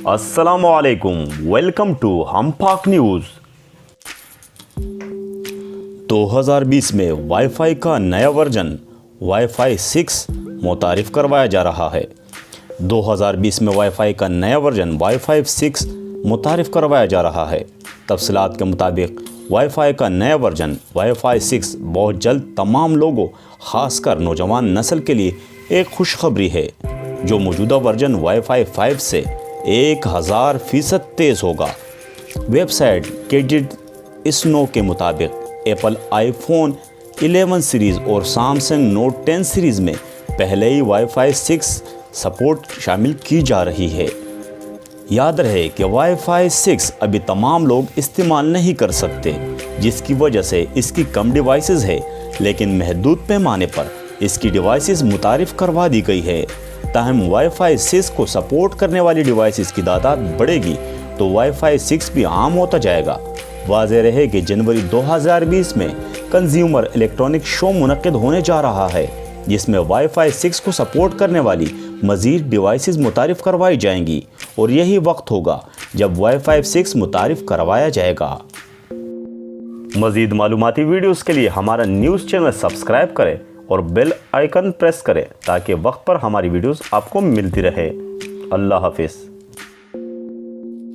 السلام علیکم، welcome to ہم پاک نیوز۔ 2020 میں وائی فائی کا نیا ورژن وائی فائی 6 متعارف کروایا جا رہا ہے۔ 2020 میں وائی فائی کا نیا ورژن وائی فائی 6 متعارف کروایا جا رہا ہے۔ تفصیلات کے مطابق وائی فائی کا نیا ورژن وائی فائی 6 بہت جلد تمام لوگوں خاص کر نوجوان نسل کے لیے ایک خوشخبری ہے، جو موجودہ ورژن وائی فائی 5 سے 1000% تیز ہوگا۔ ویب سائٹ کیڈٹ اسنو کے مطابق ایپل آئی فون 11 سیریز اور سامسنگ نوٹ 10 سیریز میں پہلے ہی وائی فائی 6 سپورٹ شامل کی جا رہی ہے۔ یاد رہے کہ وائی فائی 6 ابھی تمام لوگ استعمال نہیں کر سکتے، جس کی وجہ سے اس کی کم ڈیوائسز ہے، لیکن محدود پیمانے پر اس کی ڈیوائسز متعارف کروا دی گئی ہے۔ تاہم وائی فائی 6 کو سپورٹ کرنے والی ڈیوائسز کی تعداد بڑھے گی تو وائی فائی 6 بھی عام ہوتا جائے گا۔ واضح رہے کہ جنوری 2020 میں کنزیومر الیکٹرانک شو منعقد ہونے جا رہا ہے، جس میں وائی فائی 6 کو سپورٹ کرنے والی مزید ڈیوائسز متعارف کروائی جائیں گی، اور یہی وقت ہوگا جب وائی فائی 6 متعارف کروایا جائے گا۔ مزید معلوماتی ویڈیوز کے لیے ہمارا نیوز چینل سبسکرائب کریں اور بیل آئیکن پریس کریں تاکہ وقت پر ہماری ویڈیوز آپ کو ملتی رہے۔ اللہ حافظ۔